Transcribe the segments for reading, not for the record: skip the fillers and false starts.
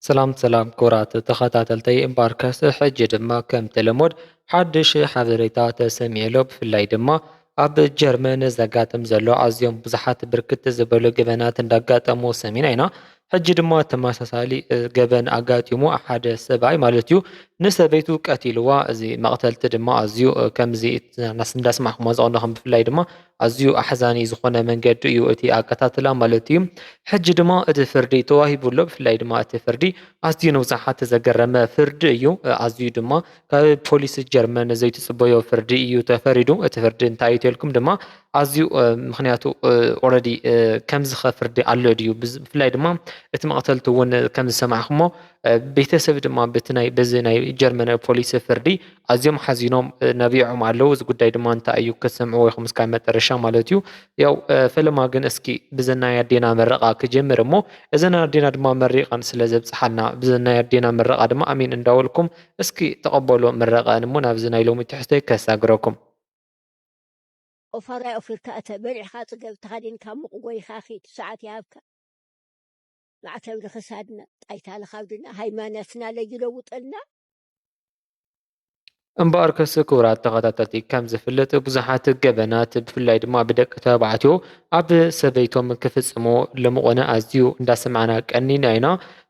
ሰላም ኩራት ተኸታተልተይ እምባርከስ ሕጂ ድማ ከም ተለሞድ ሓድሽ ሓበሬታ ተሰሚዕሎ ብፍላይ ድማ ኣብ ጀርመን ዘጋጥም ዘሎ ኣዝዮም ብዙሓት ብርክት ዝበሉ ገበናት እንዳጋጠሙ ሰሚዕና ኢና። ሕጂ ድማ ተመሳሳሊ ገበን ኣጋጢሙ ሓደ ሰብኣይ ማለት እዩ ንሰበይቱ ቀቲልዋ እዚ መቕተልቲ ድማ ኣዝዩ ከምዚ እንዳስማዕኩሞ ዝቐንኹም ብፍላይ ድማ ኣዝዩ ኣሕዛኒ ዝኾነ መንገዲ እዩ እቲ ኣከታትላ ማለት እዩ። ሕጂ ድማ እቲ ፍርዲ ተዋሂቡሎ ብፍላይ ድማ እቲ ፍርዲ ኣዝዩ ንብዙሓት ዘገረመ ፍርዲ እዩ። ኣዝዩ ድማ ካብ ፖሊስ ጀርመን ዘይትጽበዮ ፍርዲ እዩ ተፈሪዱ። እቲ ፍርዲ እንታይ እዩ ተልኩም ድማ ኣዝዩ ምክንያቱ ኦልሬዲ ከምዚ ኸ ፍርዲ ኣሎ ድዩ ብፍላይ ድማ እቲ መቕተልቲ እውን ከም ዝሰማዕኹሞ ቤተሰብ ድማ በዚ ናይ ጀርመን ፖሊስ ፍርዲ ኣዝዮም ሓዚኖም ነቢዖም ኣለዉ። እዚ ጉዳይ ድማ እንታይ እዩ ክትሰምዕዎ ኢኹም እስካብ መጨረሻ ማለት እዩ። ያው ፈለማ ግን እስኪ ብዘናይ ኣዴና መረቓ ክጀምር እሞ እዘን ኣዴና ድማ መሪቐን ስለ ዘብፅሓልና ብዘናይ ኣዴና መረቓ ድማ ኣሚን እንዳበልኩም እስኪ ተቐበሎ መረቐን እሞ ናብዚ ናይ ሎሚ ትሕዝቶይ ከሳግረኩም። ኦፈራይ ኦፍርካ እተበሊዕኻ ፅገብ ተኸዲንካ ሙቕ ጎይኻ ኺድ ሰዓት ይሃብካ ማዕተብ ንኽሳድና ጣይታ ልኻብድና ሃይማኖትና ለይለውጠልና እምበኣር ከስ ክቡራት ተኸታተልቲ ከም ዝፍለጥ ብዙሓት ገበናት ብፍላይ ድማ ብደቂ ተባዕትዮ ኣብ ሰበይቶም ክፍጽሞ ልምኾነ ኣዝዩ እንዳሰማዕና ቀኒና ኢና።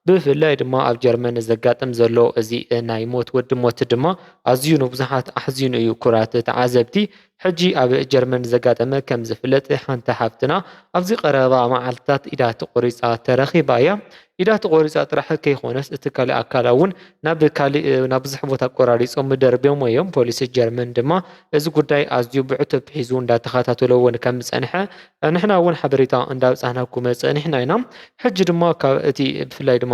ብፍላይ ድማ ኣብ ጀርመን ዘጋጥም ዘሎ እዚ ናይ ሞት ወዲ ሞት ድማ ኣዝዩ ንብዙሓት ኣሕዚኑ እዩ። ኩራት ተዓዘብቲ ሕጂ ኣብ ጀርመን ዘጋጠመ ከም ዝፍለጥ ሓንቲ ሓፍትና ኣብዚ ቀረባ መዓልትታት ኢዳ ተቆሪፃ ተረኺባ እያ። ኢዳ ተቆሪፃ ጥራሕ ከይኾነስ እቲ ካልእ ኣካላ እውን ናብ ብዙሕ ቦታ ቆራሪፆም ደርብዮም እዮም። ፖሊስ ጀርመን ድማ እዚ ጉዳይ ኣዝዩ ብዕቱብ ሒዙ እንዳተኸታተለዎን ከም ዝፀንሐ ንሕና እውን ሓበሬታ እንዳብፃሕናኩም ፀኒሕና ኢና። ሕጂ ድማ ካብ እቲ ብፍላይ ድማ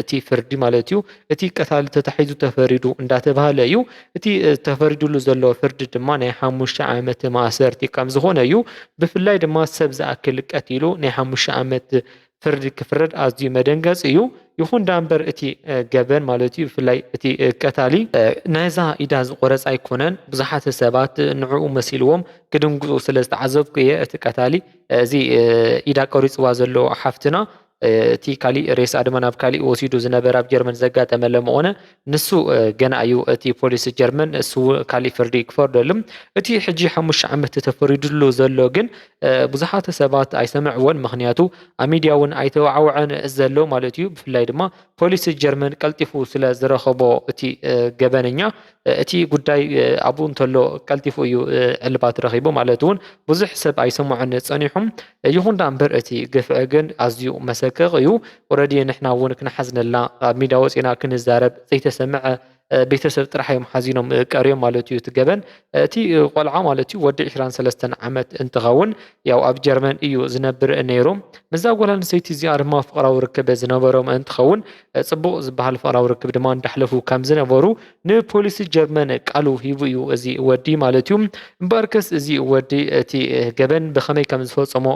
እቲ ፍርዲ ማለት እዩ እቲ ቀታሊ ተታሒዙ ተፈሪዱ እንዳተባሃለ እዩ። እቲ ተፈሪዱሉ ዘሎ ፍርዲ ድማ ናይ 5 ዓመት ማእሰርቲ ከም ዝኾነ እዩ። ብፍላይ ድማ ሰብ ዝኣክል ቀቲሉ ናይ 5 ዓመት ፍርዲ ክፍረድ ኣዝዩ መደንገፅ እዩ። ይኹን ዳ እምበር እቲ ገበን ማለት እዩ ብፍላይ እቲ ቀታሊ ናይዛ ኢዳ ዝቆረፅ ኣይኮነን። ብዙሓት ሰባት ንዕኡ መሲልዎም ክድንግፁ ስለ ዝተዓዘብኩ እየ። እቲ ቀታሊ እዚ ኢዳ ቆሪፅዋ ዘሎ ሓፍትና እቲ ካሊእ ሬሳ ድማ ናብ ካሊእ ወሲዱ ዝነበረ ኣብ ጀርመን ዘጋጠመ ለመኾነ ንሱ ገና እዩ እቲ ፖሊስ ጀርመን እሱ ካሊእ ፍርዲ ክፈርደሉ። እቲ ሕጂ 5 ዓመት ተፈሪዱሉ ዘሎ ግን ብዙሓት ሰባት ኣይሰምዕዎን። ምክንያቱ ኣብ ሚድያ እውን ኣይተዋዓውዐን ዘሎ ማለት እዩ። ብፍላይ ድማ ፖሊስ ጀርመን ቀልጢፉ ስለ ዝረኸቦ እቲ ገበነኛ እቲ ጉዳይ ኣብኡ እንተሎ ቀልጢፉ እዩ ዕልባት ረኺቡ ማለት እውን ብዙሕ ሰብ ኣይሰምዖን ፀኒሖም። ይኹን ዳ እምበር እቲ ግፍዒ ግን ኣዝዩ መሰክኽ እዩ። ኦልሬዲ ንሕና እውን ክንሓዝነላ ኣብ ሚድያ ወፂና ክንዛረብ ዘይተሰምዐ ቤተሰብ ጥራሕ እዮም ሓዚኖም ቀርዮም ማለት እዩ። እቲ ገበን እቲ ቆልዓ ማለት እዩ ወዲ 23 ዓመት እንትኸውን ያው ኣብ ጀርመን እዩ ዝነብር ነይሩ። ምዛ ጓል ኣንስተይቲ እዚኣ ድማ ፍቕራዊ ርክብ ዝነበሮም እንትኸውን ፅቡቕ ዝበሃል ፍቕራዊ ርክብ ድማ እንዳሕለፉ ከም ዝነበሩ ንፖሊስ ጀርመን ቃሉ ሂቡ እዩ እዚ ወዲ ማለት እዩ። እምበኣርከስ እዚ ወዲ እቲ ገበን ብኸመይ ከም ዝፈፀሞ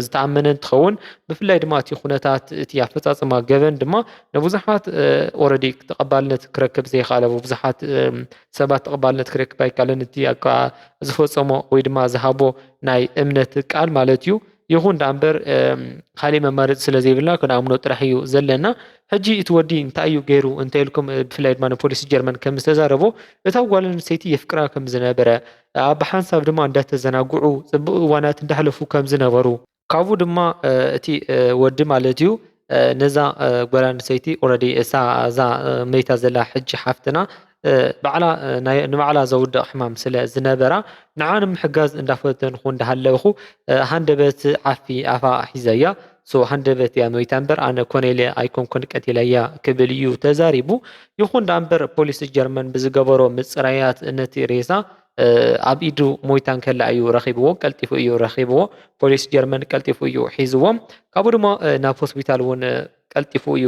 ዝተኣመነ እንትኸውን ብፍላይ ድማ እቲ ኩነታት እቲ ኣፈፃፅማ ገበን ድማ ንብዙሓት ኦልሬዲ ተቐባልነት ክረክብ ዘይኻለ ብዙሓት ሰባት ተቐባልነት ክረክብ ኣይከኣለን እቲ ዝፈፀሞ ወይ ድማ ዝሃቦ ናይ እምነት ቃል ማለት እዩ። ይኹን ዳ እምበር ካሊእ መማረፂ ስለ ዘይብልና ክንኣምኖ ጥራሕ እዩ ዘለና። ሕጂ እቲ ወዲ እንታይ እዩ ገይሩ እንተኢልኩም ብፍላይ ድማ ንፖሊስ ጀርመን ከም ዝተዛረቦ እታ ጓል ኣንስተይቲ የፍቅራ ከም ዝነበረ ኣብ ሓንሳብ ድማ እንዳተዘናግዑ ፅቡቕ እዋናት እንዳሕለፉ ከም ዝነበሩ ካብኡ ድማ እቲ ወዲ ማለት እዩ ነዛ ጓል ኣንስተይቲ ኦልሬዲ እዛ መይታ ዘላ ሕጂ ሓፍትና ንባዕላ ዘውድቕ ሕማም ስለ ዝነበራ ንዓ ንምሕጋዝ እንዳፈተንኹ እንዳሃለኹ ሃንደበት ዓፊ ኣፋ ሒዘያ ሃንደበት እያ መይታ እምበር ኣነ ኮነኢለ ኣይኮንኩን ቀቲለ እያ ክብል እዩ ተዛሪቡ። ይኹን ዳ እምበር ፖሊስ ጀርመን ብዝገበሮ ምፅራያት ነቲ ሬሳ ኣብ ኢዱ ሞይታን ከላ እዩ ረኺብዎ። ቀልጢፉ እዩ ረኺብዎ። ፖሊስ ጀርመን ቀልጢፉ እዩ ሒዝዎ። ካብኡ ድማ ናብ ሆስፒታል እውን ቀልጢፉ እዩ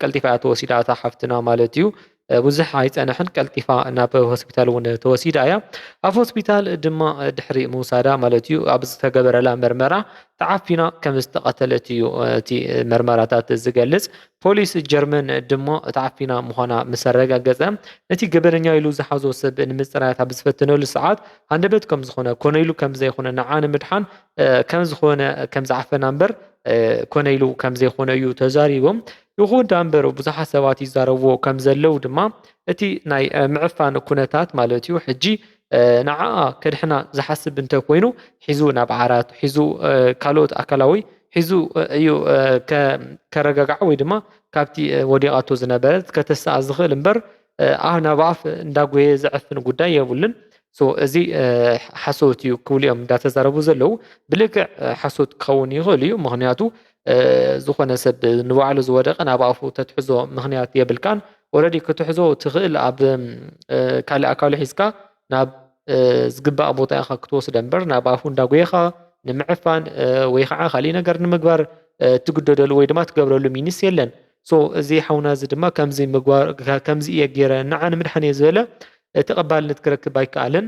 ቀልጢፋ ተወሲዳ እታ ሓፍትና ማለት እዩ። ብዙሕ ኣይፀንሕን ቀልጢፋ ናብ ሆስፒታል እውን ተወሲዳ እያ። ኣብ ሆስፒታል ድማ ድሕሪ ምውሳዳ ማለት እዩ ኣብ ዝተገበረላ መርመራ ተዓፊና ከም ዝተቐተለት እዩ እቲ መርመራታት ዝገልጽ። ፖሊስ ጀርመን ድማ ተዓፊና ምዃና ምስ ኣረጋገፀ እቲ ገበነኛ ኢሉ ዝሓዞ ሰብ ንምፅራያት ኣብ ዝፈትነሉ ሰዓት ሃንደበት ከም ዝኾነ ኮነ ኢሉ ከም ዘይኮነ ንዓ ንምድሓን ከም ዝኾነ ከም ዝዓፈና እምበር ኮነ ኢሉ ከም ዘይኮነ እዩ ተዛሪቦም። ይኹን ዳንበር ብዙሓት ሰባት ይዛረብዎ ከም ዘለው ድማ እቲ ናይ ምዕፋን ኩነታት ማለት እዩ ሕጂ ንዓኣ ከድሕና ዝሓስብ እንተኮይኑ ሒዙ ናብ ዓራት ሒዙ ካልኦት ኣካላዊ ሒዙ እዩ ከረጋግዓ ወይ ድማ ካብቲ ወዲቓቶ ዝነበረት ከተስኣ ዝኽእል እምበር ናብ ኣፍ እንዳጎየ ዘዕፍን ጉዳይ የብሉን እዚ ሓሶት እዩ ክብሉ እዮም እንዳተዛረቡ ዘለው ብልክዕ ሓሶት ክኸውን ይኽእል እዩ ምክንያቱ ዝኾነ ሰብ ንባዕሉ ዝወደቐ ናብ ኣፉ ተትሕዞ ምክንያት የብልካን ኦልሬዲ ክትሕዞ ትኽእል ኣብ ካልእ ኣካሉ ሒዝካ ናብ ዝግባእ ቦታ ኢኻ ክትወስደ እምበር ናብ ኣፉ እንዳጎየኻ ንምዕፋን ወይ ከዓ ካሊእ ነገር ንምግባር ትግደደሉ ወይ ድማ ትገብረሉ ሚንስ የለን እዚ ሓውና እዚ ድማ ከምዚ ምግባር ከምዚ እየ ገይረ ንዓ ንምድሓን እየ ዝበለ ተቐባልነት ክረክብ ኣይከኣልን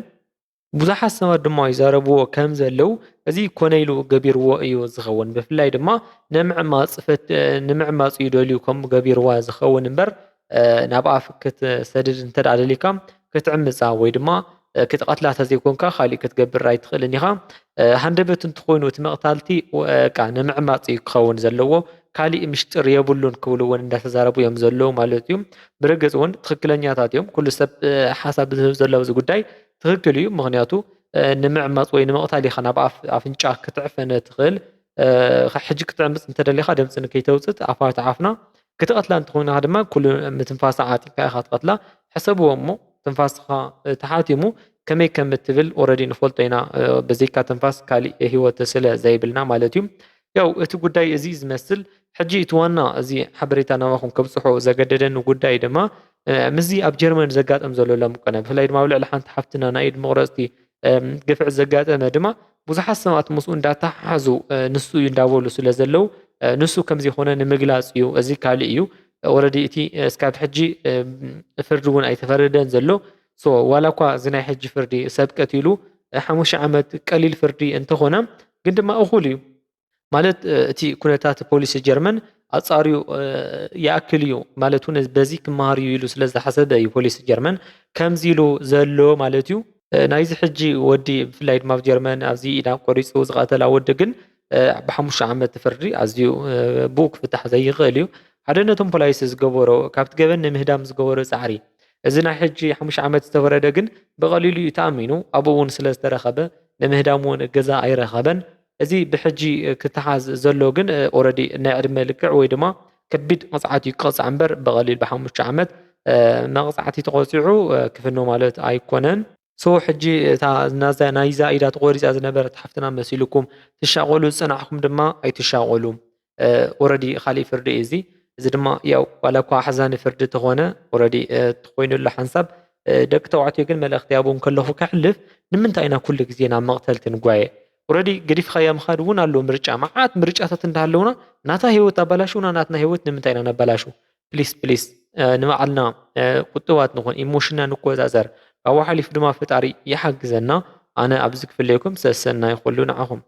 ብዙሓት ሰባት ድማ ይዛረብዎ ከም ዘለው እዚ ኮነ ኢሉ ገቢርዎ እዩ ዝኸውን ብፍላይ ድማ ንምዕማፅ እዩ ደልዩ ከምኡ ገቢርዋ ዝኸውን እምበር ናብ ኣፍ ክትሰድድ እንተደኣ ደሊካ ክትዕምፃ ወይ ድማ ክትቐትላ ተዘይኮንካ ካሊእ ክትገብር ኣይትኽእልን ኢኻ ሃንደበት እንተኮይኑ እቲ መቕታልቲ ንምዕማፅ እዩ ክኸውን ዘለዎ ካሊእ ምሽጥር የብሉን ክብሉ እውን እንዳተዛረቡ እዮም ዘለው ማለት እዩ ብርግፅ እውን ትክክለኛታት እዮም ኩሉ ሰብ ሓሳብ ዝህብ ዘሎ እዚ ጉዳይ ትክክል እዩ ምክንያቱ ንምዕማፅ ወይ ንምቕታል ኢኻ ናብ ኣፍንጫ ክትዕፈነ ትኽእል ሕጂ ክትዕምፅ እንተደሊኻ ድምፂ ንከይተውፅእ ኣፋ ተዓፍና ክትቐትላ እንተኮይንካ ድማ ኩሉ ምትንፋሳ ዓጢንካ ኢኻ ትቐትላ ሕሰብዎ እሞ ትንፋስኻ ተሓቲሙ ከመይ ከም እትብል ኦልሬዲ ንፈልጦ ኢና በዘይካ ትንፋስ ካሊእ ሂወት ስለ ዘይብልና ማለት እዩ ያው እቲ ጉዳይ እዚ ዝመስል ሕጂ እቲ ዋና እዚ ሓበሬታ ናባኹም ከብፅሖ ዘገደደኒ ጉዳይ ድማ ምዚ ኣብ ጀርመን ዘጋጠም ዘሎ ለምቆነ ብፍላይ ድማ ኣብ ልዕሊ ሓንቲ ሓፍትና ናይ ኢድ መቑረፅቲ ግፍዕ ዘጋጠመ ድማ ብዙሓት ሰባት ምስኡ እንዳተሓሓዙ ንሱ እዩ እንዳበሉ ስለ ዘለው ንሱ ከምዚ ኮነ ንምግላፅ እዩ እዚ ካሊእ እዩ ኦልሬዲ እቲ እስካብ ሕጂ ፍርዲ እውን ኣይተፈረደን ዘሎ ዋላ እኳ እዚ ናይ ሕጂ ፍርዲ ሰብ ቀቲሉ 5 ዓመት ቀሊል ፍርዲ እንተኾነ ግን ድማ እኹል እዩ ማለት እቲ ኩነታት ፖሊስ ጀርመን ኣጻሪዩ ይኣክል እዩ ማለት እውን በዚ ክመሃር እዩ ኢሉ ስለ ዝሓሰበ እዩ ፖሊስ ጀርመን ከምዚ ኢሉ ዘሎ ማለት እዩ ናይዚ ሕጂ ወዲ ብፍላይ ድማ ኣብ ጀርመን ኣብዚ ኢዳ ቆሪፁ ዝቐተላ ወዲ ግን ብ5 ዓመት ፍርዲ ኣዝዩ ብኡ ክፍታሕ ዘይኽእል እዩ ሓደ ነቶም ፖላይስ ዝገበሮ ካብቲ ገበን ንምህዳም ዝገበሮ ፃዕሪ እዚ ናይ ሕጂ 5 ዓመት ዝተፈረደ ግን ብቐሊሉ እዩ ተኣሚኑ ኣብኡ እውን ስለ ዝተረኸበ ንምህዳም እውን እገዛ ኣይረኸበን እዚ ብሕጂ ክትሓዝ ዘሎ ግን ኦልሬዲ ናይ ዕድመ ልክዕ ወይ ድማ ከቢድ ቅፅዓት ይቅፅዕ እምበር ብቐሊል ብ5 ዓመት መቕፃዕቲ ተቆፂዑ ክፍኖ ማለት ኣይኮነን ሕጂ ናይዛ ኢዳ ተቆሪፃ ዝነበረት ሓፍትና መሲልኩም ትሻቆሉ ዝፀናዕኩም ድማ ኣይትሻቆሉ ኦልሬዲ ካሊእ ፍርዲ እዚ ድማ ያው ዋላ እኳ ሓዛኒ ፍርዲ ተኾነ ኦልሬዲ ተኮይኑሉ ሓንሳብ ደቂ ተባዕትዮ ግን መልእኽቲ ያቦም ከለኹ ከሕልፍ ንምንታይ ኢና ኩሉ ግዜ ናብ መቕተልቲ ንጓየ ኦልሬዲ ገዲፍካያ ምኻድ እውን ኣሎ ምርጫ መዓት ምርጫታት እንዳሃለውና ናታ ሂወት ኣበላሹና ናትና ሂወት ንምንታይ ኢና ነበላሹ ፕሊስ ንባዕልና ቁጥባት ንኾን ኢሞሽንና ንቆፃፀር ካብኡ ሓሊፉ ድማ ፈጣሪ ይሓግዘና ኣነ ኣብዚ ክፍለየኩም ሰሰና ይኹሉ ንዓኹም